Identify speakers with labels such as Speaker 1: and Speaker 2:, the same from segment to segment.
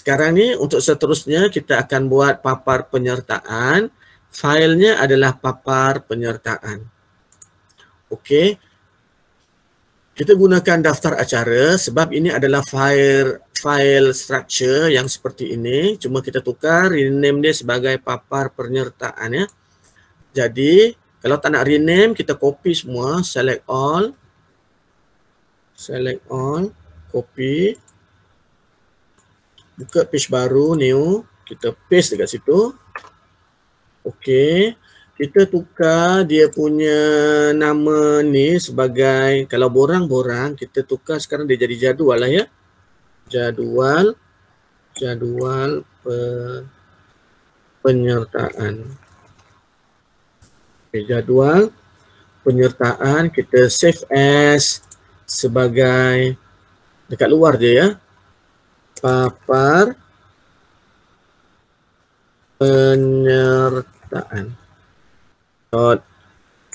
Speaker 1: Sekarang ni untuk seterusnya kita akan buat papar penyertaan. Failnya adalah papar penyertaan. Okey. Kita gunakan daftar acara sebab ini adalah file structure yang seperti ini. Cuma kita tukar rename dia sebagai papar penyertaan ya. Jadi kalau tak nak rename, kita copy semua, select all, copy, buka page baru, new, kita paste dekat situ. Okey, kita tukar dia punya nama ni sebagai, kalau borang-borang, kita tukar sekarang dia jadi jadual lah ya. Jadual penyertaan. Okay, jadual penyertaan, kita save as sebagai, dekat luar dia ya, papar penyertaan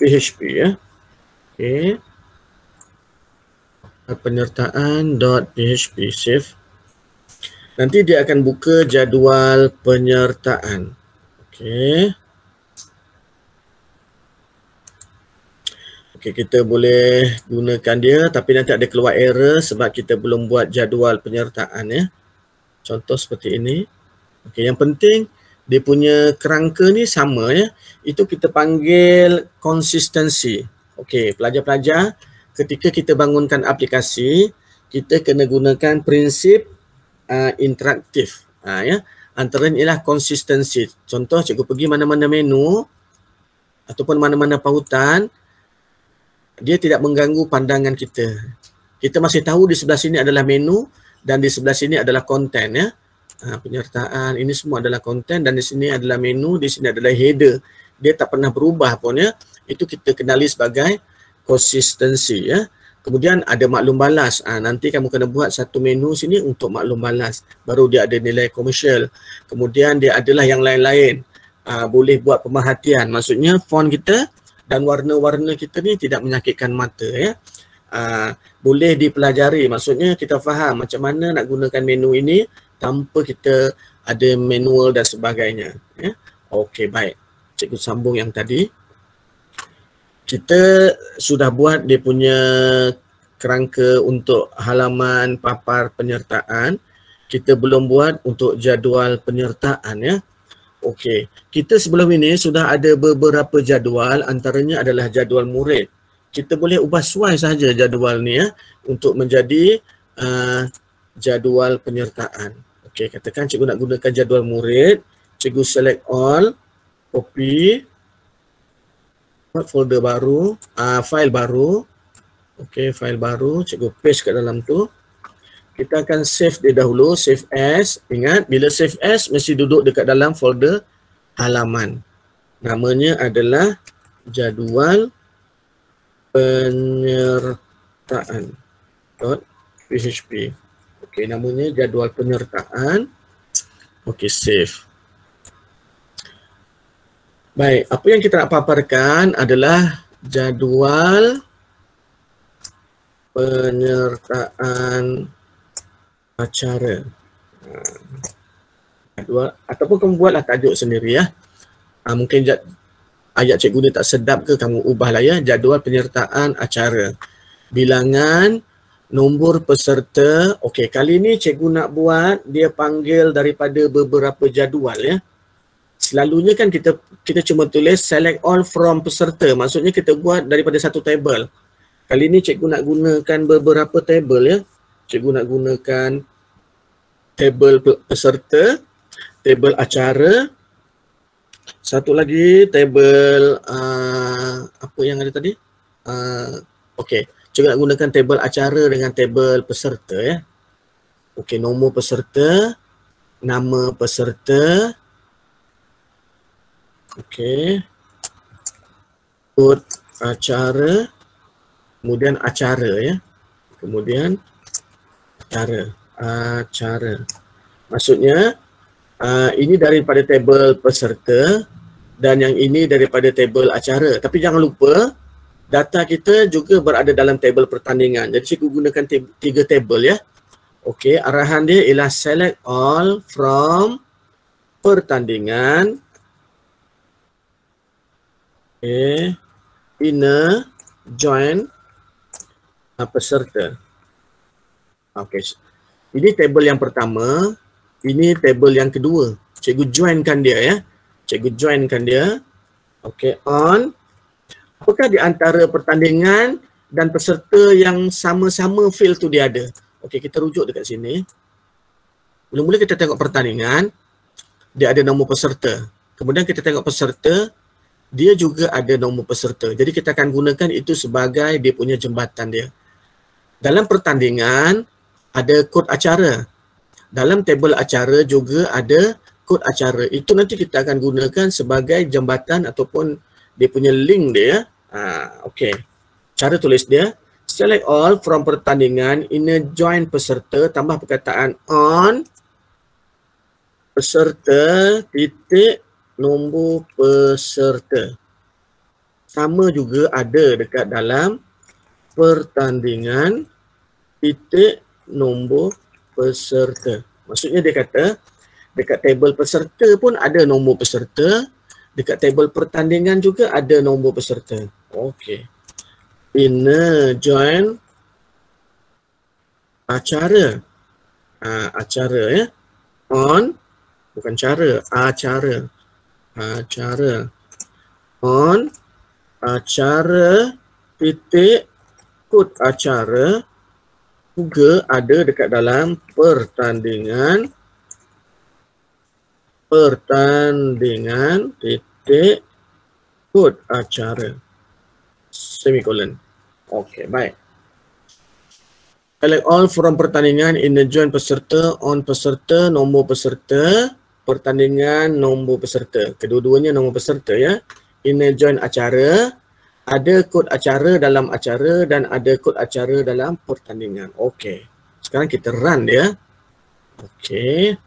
Speaker 1: .php ya. Okey. Penyertaan.php, save. Nanti dia akan buka jadual penyertaan. Okey. Okey, kita boleh gunakan dia tapi nanti ada keluar error sebab kita belum buat jadual penyertaan ya. Contoh seperti ini. Okey, yang penting dia punya kerangka ni sama ya. Itu kita panggil konsistensi. Okey, pelajar-pelajar, ketika kita bangunkan aplikasi, kita kena gunakan prinsip interaktif. Ya. Antaranya ialah konsistensi. Contoh, cikgu pergi mana-mana menu ataupun mana-mana pautan, dia tidak mengganggu pandangan kita. Kita masih tahu di sebelah sini adalah menu dan di sebelah sini adalah konten ya. Penyertaan, ini semua adalah konten dan di sini adalah menu, di sini adalah header. Dia tak pernah berubah pun ya. Itu kita kenali sebagai konsistensi ya. Kemudian ada maklum balas. Nanti kamu kena buat satu menu sini untuk maklum balas. Baru dia ada nilai komersial. Kemudian dia adalah yang lain-lain. Boleh buat pemerhatian. Maksudnya font kita dan warna-warna kita ni tidak menyakitkan mata ya. Boleh dipelajari. Maksudnya kita faham macam mana nak gunakan menu ini tanpa kita ada manual dan sebagainya ya. Okey, baik. Cikgu sambung yang tadi. Kita sudah buat dia punya kerangka untuk halaman papar penyertaan. Kita belum buat untuk jadual penyertaan ya. Okey, kita sebelum ini sudah ada beberapa jadual, antaranya adalah jadual murid. Kita boleh ubah suai sahaja jadual ni ya untuk menjadi jadual penyertaan. Okey, katakan cikgu nak gunakan jadual murid, cikgu select all, copy, buat folder baru, file baru. Okey, file baru, cikgu paste kat dalam tu. Kita akan save dia dahulu, save as. Ingat, bila save as mesti duduk dekat dalam folder halaman. Namanya adalah jadual penyertaan .php. Okey, namanya jadual penyertaan. Okey, save. Baik, apa yang kita nak paparkan adalah jadual penyertaan acara. Ataupun kamu buatlah tajuk sendiri ya. Mungkin ayat cikgu ni tak sedap ke, kamu ubahlah ya. Jadual penyertaan acara. Bilangan nombor peserta. Okey, kali ni cikgu nak buat dia panggil daripada beberapa jadual ya. Selalunya kan kita cuma tulis select all from peserta. Maksudnya kita buat daripada satu table. Kali ni cikgu nak gunakan beberapa table ya. Cikgu nak gunakan table peserta, table acara, satu lagi table apa yang ada tadi? Okey, cikgu nak gunakan table acara dengan table peserta ya. Okey, nombor peserta, nama peserta. Okey. Kod acara, kemudian acara ya. Kemudian acara. Maksudnya ini daripada table peserta dan yang ini daripada table acara. Tapi jangan lupa data kita juga berada dalam table pertandingan. Jadi cikgu gunakan 3 table ya. Okey, arahan dia ialah select all from pertandingan. Okey, inner join peserta. Okey. Ini table yang pertama, ini table yang kedua. Cikgu joinkan dia ya. Cikgu joinkan dia. Okey, on. Apakah di antara pertandingan dan peserta yang sama-sama field tu dia ada? Okey, kita rujuk dekat sini. Mula-mula kita tengok pertandingan, dia ada nombor peserta. Kemudian kita tengok peserta, dia juga ada nombor peserta. Jadi kita akan gunakan itu sebagai dia punya jembatan dia. Dalam pertandingan, ada kod acara. Dalam table acara juga ada kod acara. Itu nanti kita akan gunakan sebagai jambatan ataupun dia punya link dia. Okey. Cara tulis dia, select all from pertandingan, inner join peserta, tambah perkataan on peserta titik nombor peserta. Sama juga ada dekat dalam pertandingan titik nombor peserta. Maksudnya dia kata dekat table peserta pun ada nombor peserta, dekat table pertandingan juga ada nombor peserta. Okey. Inner join acara. Acara ya. On, bukan cara, acara. Acara. On acara titik kod acara juga ada dekat dalam pertandingan titik kod acara semikolon. Okey, baik. Select all from pertandingan, inner join peserta, on peserta, nombor peserta, pertandingan, nombor peserta. Kedua-duanya nombor peserta ya. Inner join acara, ada kod acara dalam acara dan ada kod acara dalam pertandingan. Okey. Sekarang kita run dia. Okey.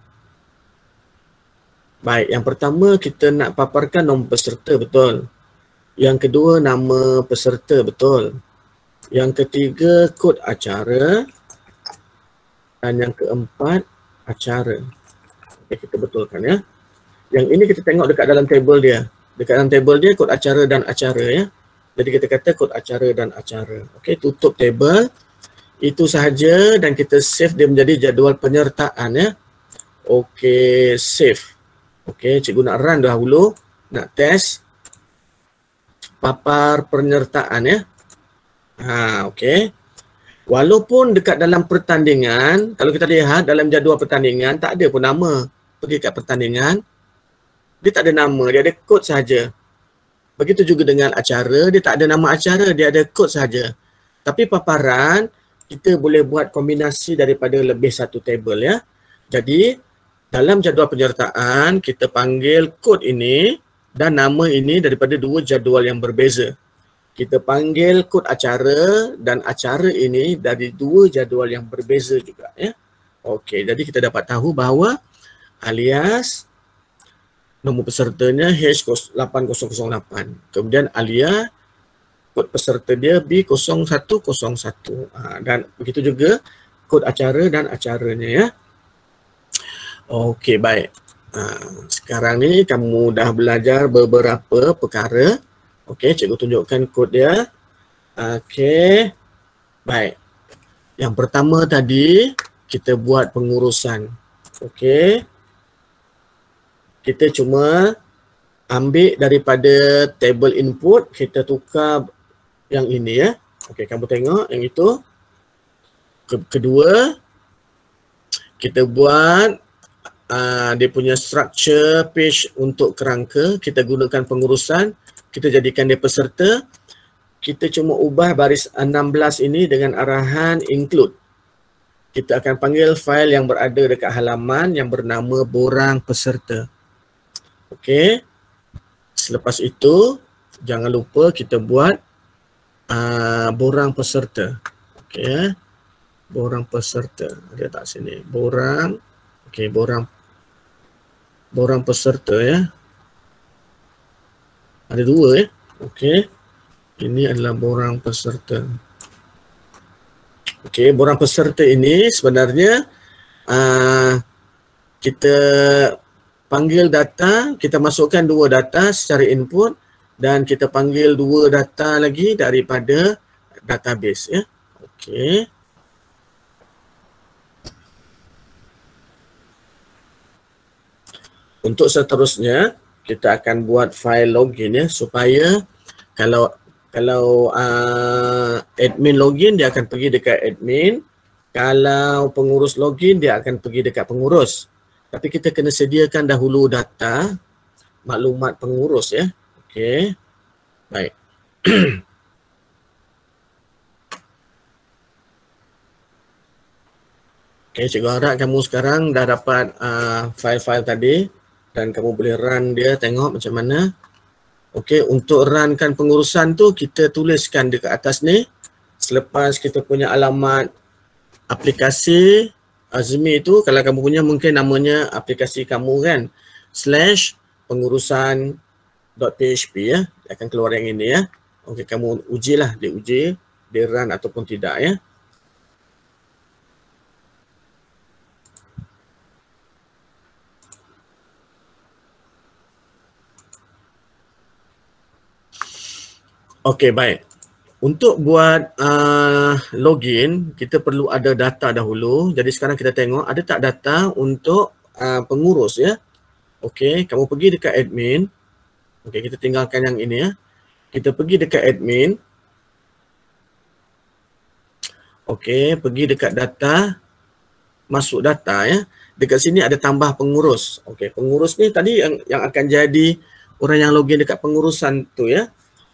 Speaker 1: Baik, yang pertama kita nak paparkan nombor peserta, betul. Yang kedua nama peserta, betul. Yang ketiga kod acara. Dan yang keempat acara. Okey, kita betulkan ya. Yang ini kita tengok dekat dalam table dia. Dekat dalam table dia kod acara dan acara ya. Jadi kita kata kod acara dan acara. Okey, tutup table. Itu sahaja dan kita save dia menjadi jadual penyertaan ya. Okey, save. Okey, cikgu nak run dahulu. Nak test papar penyertaan ya. Okey. Walaupun dekat dalam pertandingan, kalau kita lihat dalam jadual pertandingan tak ada pun nama. Pergi kat pertandingan, dia tak ada nama, dia ada kod sahaja. Begitu juga dengan acara, dia tak ada nama acara, dia ada kod sahaja. Tapi paparan, kita boleh buat kombinasi daripada lebih satu table ya. Jadi, dalam jadual penyertaan, kita panggil kod ini dan nama ini daripada dua jadual yang berbeza. Kita panggil kod acara dan acara ini dari dua jadual yang berbeza juga ya. Okey, jadi kita dapat tahu bahawa alias nombor pesertanya H8008. Kemudian alias kod peserta dia B0101. Dan begitu juga kod acara dan acaranya ya. Okey, baik. Sekarang ni kamu dah belajar beberapa perkara. Okey, cikgu tunjukkan kod dia. Okey. Baik. Yang pertama tadi kita buat pengurusan. Okey. Kita cuma ambil daripada table input, kita tukar yang ini ya. Okey, kamu tengok yang itu. Kedua, kita buat dia punya structure page untuk kerangka. Kita gunakan pengurusan. Kita jadikan dia peserta. Kita cuma ubah baris 16 ini dengan arahan include. Kita akan panggil file yang berada dekat halaman yang bernama borang peserta. Okey. Selepas itu, jangan lupa kita buat borang peserta. Okey. Borang peserta. Ada tak sini? Borang. Okey, borang peserta ya. Ada dua ya. Okey. Ini adalah borang peserta. Okey, borang peserta ini sebenarnya kita panggil data, kita masukkan 2 data secara input dan kita panggil 2 data lagi daripada database ya. Okey. Untuk seterusnya kita akan buat file login ya, supaya kalau admin login dia akan pergi dekat admin, kalau pengurus login dia akan pergi dekat pengurus. Tapi kita kena sediakan dahulu data maklumat pengurus ya. Okey. Baik. Okey, cikgu harap kamu sekarang dah dapat file-file tadi dan kamu boleh run dia, tengok macam mana. Okey, untuk runkan pengurusan tu kita tuliskan dekat atas ni. Selepas kita punya alamat aplikasi Azmi tu, kalau kamu punya mungkin namanya aplikasi kamu kan, /pengurusan.php ya. Dia akan keluar yang ini ya. Okey, kamu ujilah, dia uji, dia run ataupun tidak ya. Okey, baik. Untuk buat login, kita perlu ada data dahulu. Jadi sekarang kita tengok ada tak data untuk pengurus ya. Okey, kamu pergi dekat admin. Okey, kita tinggalkan yang ini ya. Kita pergi dekat admin. Okey, pergi dekat data, masuk data ya. Dekat sini ada tambah pengurus. Okey, pengurus ni tadi yang akan jadi orang yang login dekat pengurusan tu ya.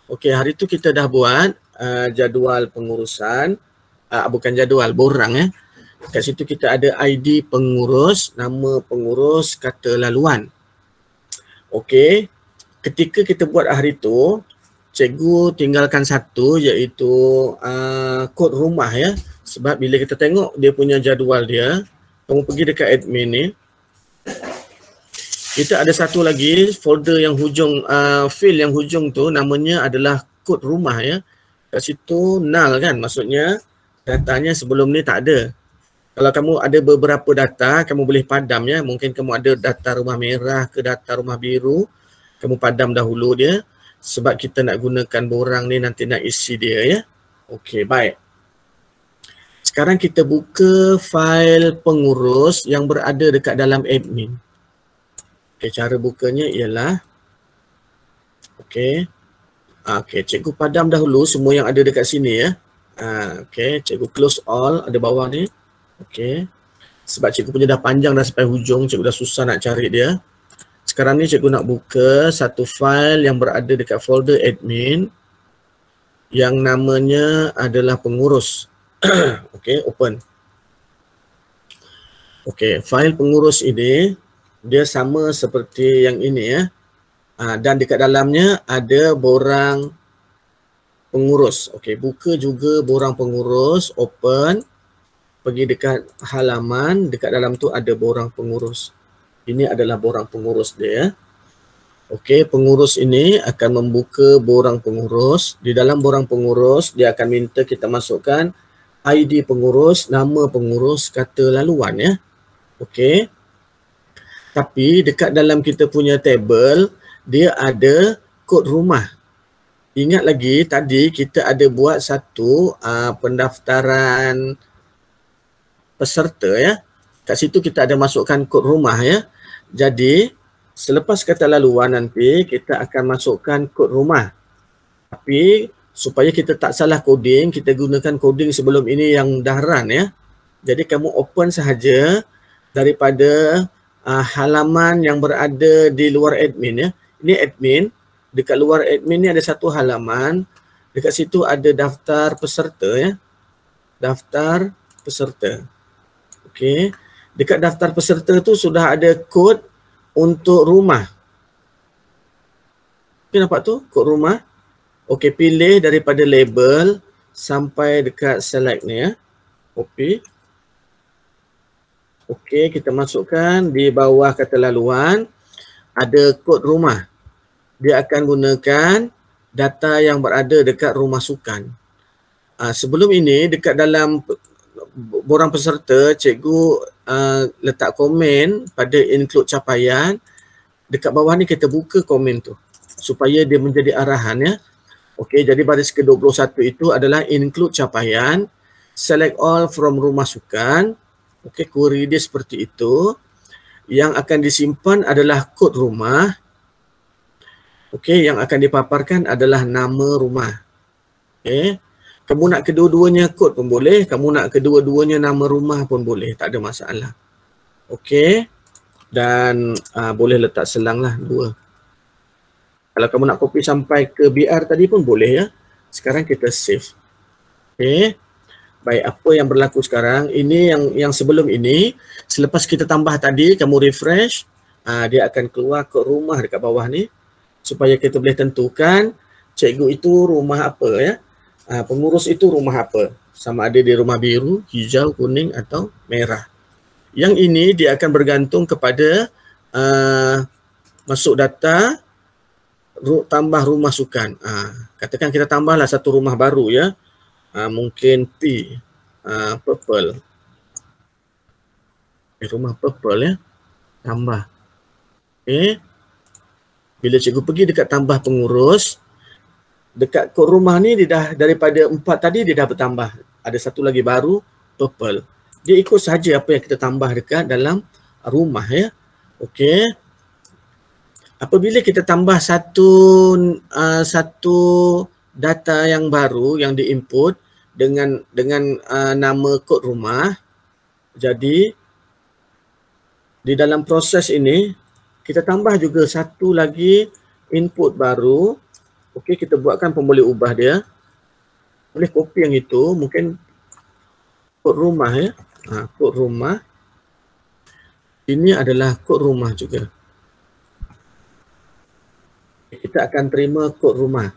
Speaker 1: Okey, hari tu kita dah buat jadual pengurusan, bukan jadual, borang ya. Kat situ kita ada ID pengurus, nama pengurus, kata laluan. Okey, ketika kita buat hari tu, cikgu tinggalkan satu iaitu kod rumah ya. Sebab bila kita tengok dia punya jadual dia, kamu pergi dekat admin ni, kita ada satu lagi folder yang hujung, file yang hujung tu namanya adalah kod rumah ya. Kat situ null kan, maksudnya datanya sebelum ni tak ada. Kalau kamu ada beberapa data, kamu boleh padam ya. Mungkin kamu ada data rumah merah ke data rumah biru, kamu padam dahulu dia. Sebab kita nak gunakan borang ni nanti nak isi dia ya. Okey, baik. Sekarang kita buka file pengurus yang berada dekat dalam admin. Okey, cara bukanya ialah, okey. Okey, cikgu padam dahulu semua yang ada dekat sini ya. Okey, cikgu close all, ada bawah ni. Okey. Sebab cikgu punya dah panjang dah sampai hujung, cikgu dah susah nak cari dia. Sekarang ni cikgu nak buka satu file yang berada dekat folder admin yang namanya adalah pengurus. Okey, open. Okey, file pengurus ini dia sama seperti yang ini ya. Dan dekat dalamnya ada borang pengurus. Okey, buka juga borang pengurus, open. Pergi dekat halaman, dekat dalam tu ada borang pengurus. Ini adalah borang pengurus dia. Okey, pengurus ini akan membuka borang pengurus. Di dalam borang pengurus, dia akan minta kita masukkan ID pengurus, nama pengurus, kata laluan ya. Okey. Tapi dekat dalam kita punya table, dia ada kod rumah. Ingat lagi tadi kita ada buat satu pendaftaran peserta ya. Kat situ kita ada masukkan kod rumah ya. Jadi selepas kata laluan nanti kita akan masukkan kod rumah. Tapi supaya kita tak salah coding, kita gunakan coding sebelum ini yang dah run ya. Jadi kamu open sahaja daripada halaman yang berada di luar admin ya. Ini admin, dekat luar admin ni ada satu halaman. Dekat situ ada daftar peserta ya. Daftar peserta. Okey. Dekat daftar peserta tu sudah ada kod untuk rumah. Okey, nampak tu kod rumah. Okey, pilih daripada label sampai dekat select ni ya. Copy. Okey, kita masukkan di bawah kata laluan ada kod rumah. Dia akan gunakan data yang berada dekat rumah sukan. Sebelum ini dekat dalam borang peserta, cikgu letak komen pada include capaian. Dekat bawah ni kita buka komen tu supaya dia menjadi arahan ya. Okey, jadi baris ke-21 itu adalah include capaian, select all from rumah sukan. Okey, query dia seperti itu. Yang akan disimpan adalah kod rumah. Okey, yang akan dipaparkan adalah nama rumah. Okey. Kamu nak kedua-duanya kod pun boleh, kamu nak kedua-duanya nama rumah pun boleh, tak ada masalah. Okey. Dan boleh letak selang lah 2. Kalau kamu nak copy sampai ke BR tadi pun boleh ya. Sekarang kita save. Okey. Baik, apa yang berlaku sekarang, ini yang sebelum ini, selepas kita tambah tadi, kamu refresh, dia akan keluar kod rumah dekat bawah ni, supaya kita boleh tentukan cikgu itu rumah apa ya. Pengurus itu rumah apa, sama ada di rumah biru, hijau, kuning atau merah. Yang ini dia akan bergantung kepada masuk data tambah rumah sukan. Katakan kita tambahlah satu rumah baru ya. Mungkin P, purple. Rumah purple ya, tambah. Okay. Bila cikgu pergi dekat tambah pengurus, dekat kod rumah ni dia dah daripada 4 tadi dia dah bertambah. Ada satu lagi baru, purple. Dia ikut saja apa yang kita tambah dekat dalam rumah ya. Okey. Apabila kita tambah satu data yang baru yang diinput dengan nama kod rumah, jadi di dalam proses ini kita tambah juga satu lagi input baru. Okey, kita buatkan pemboleh ubah dia. Boleh copy yang itu, mungkin kod rumah ya. Kod rumah. Ini adalah kod rumah juga. Kita akan terima kod rumah.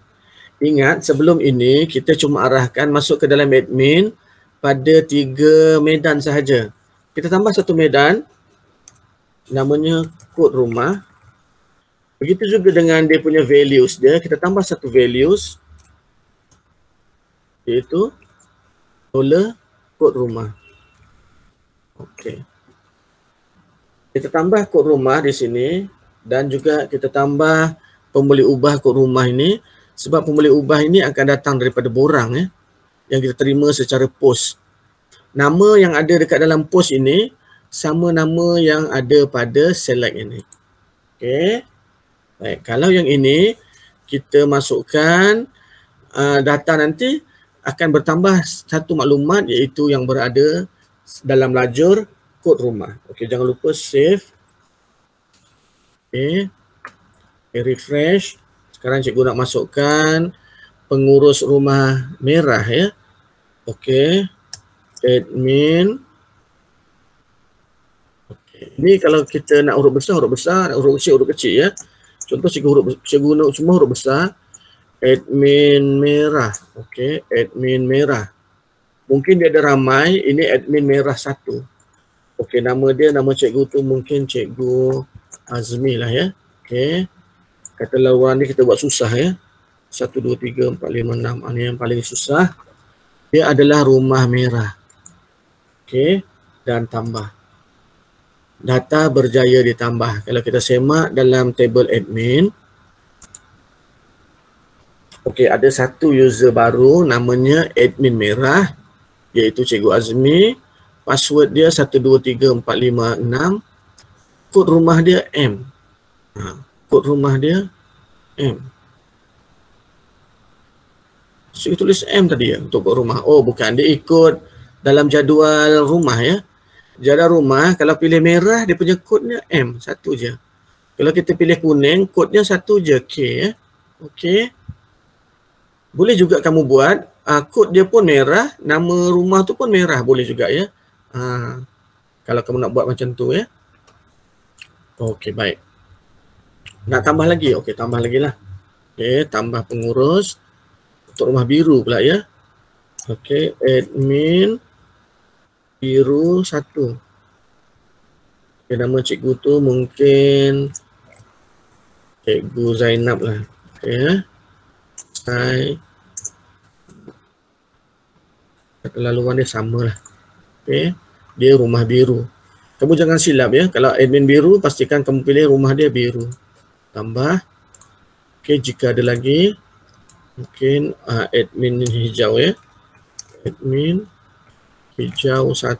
Speaker 1: Ingat, sebelum ini kita cuma arahkan masuk ke dalam admin pada 3 medan sahaja. Kita tambah satu medan, namanya kod rumah. Begitu juga dengan dia punya values dia, kita tambah satu values, iaitu $kod rumah. Okey. Kita tambah kod rumah di sini dan juga kita tambah pemboleh ubah kod rumah ini, sebab pemboleh ubah ini akan datang daripada borang ya, yang kita terima secara post. Nama yang ada dekat dalam post ini sama nama yang ada pada select ini. Okey. Baik, kalau yang ini kita masukkan data nanti akan bertambah satu maklumat iaitu yang berada dalam lajur kod rumah. Okey, jangan lupa save. Okey. Refresh. Sekarang cikgu nak masukkan pengurus rumah merah ya. Okey. Admin. Okey. Ini kalau kita nak huruf besar, nak huruf kecil ya. Contoh cikgu nak semua huruf besar. Admin merah. Okey, admin merah. Mungkin dia ada ramai, ini admin merah 1. Okey, nama cikgu tu mungkin cikgu Azmi lah ya. Okey. Katalah orang ni kita buat susah ya. 1, 2, 3, 4, 5, 6. Ini yang paling susah. Dia adalah rumah merah. Okey. Dan tambah. Data berjaya ditambah. Kalau kita semak dalam table admin. Okey, ada satu user baru namanya admin merah. Iaitu cikgu Azmi. Password dia 1, 2, 3, 4, 5, 6. Kod rumah dia M. Kod rumah dia M. So, tulis M tadi ya untuk kod rumah. Oh bukan, dia ikut dalam jadual rumah ya. Jadual rumah kalau pilih merah dia punya kodnya M, 1 je. Kalau kita pilih kuning kodnya 1 je, K ya. Okey. Boleh juga kamu buat kod dia pun merah, nama rumah tu pun merah, boleh juga ya. Kalau kamu nak buat macam tu ya. Okey, baik. Nak tambah lagi? Okey, tambah lagi lah. Okey, tambah pengurus untuk rumah biru pula ya. Okey, admin biru 1. Okey, nama cikgu tu mungkin cikgu Zainab lah. Okey ya. Kelaluan dia sama lah. Okay. Dia rumah biru. Kamu jangan silap ya. Kalau admin biru, pastikan kamu pilih rumah dia biru. Tambah. Okay, jika ada lagi, mungkin admin hijau ya. Admin hijau 1.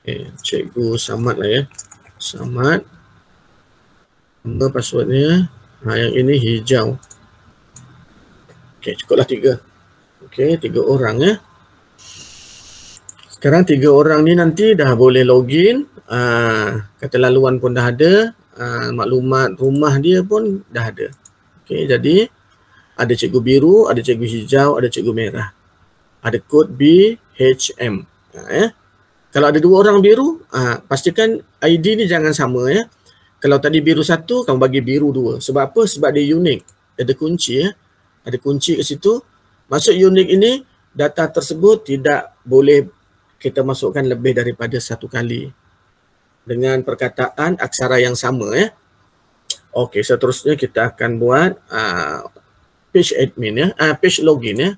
Speaker 1: Okay, cikgu Samad lah ya. Samad. Tambah passwordnya. Yang ini hijau. Okay, cukuplah 3. Okay, 3 orang ya. Sekarang 3 orang ni nanti dah boleh login. Kata laluan pun dah ada. Maklumat rumah dia pun dah ada. Okay, jadi ada cikgu biru, ada cikgu hijau, ada cikgu merah. Ada kod BHM. Kalau ada 2 orang biru, pastikan ID ni jangan sama ya. Kalau tadi biru 1, kamu bagi biru 2. Sebab apa? Sebab dia unik. Ada kunci ya. Ada kunci ke situ. Maksud unik ini, data tersebut tidak boleh kita masukkan lebih daripada 1 kali. Dengan perkataan aksara yang sama ya. Okey, seterusnya kita akan buat page admin ya, page login ya.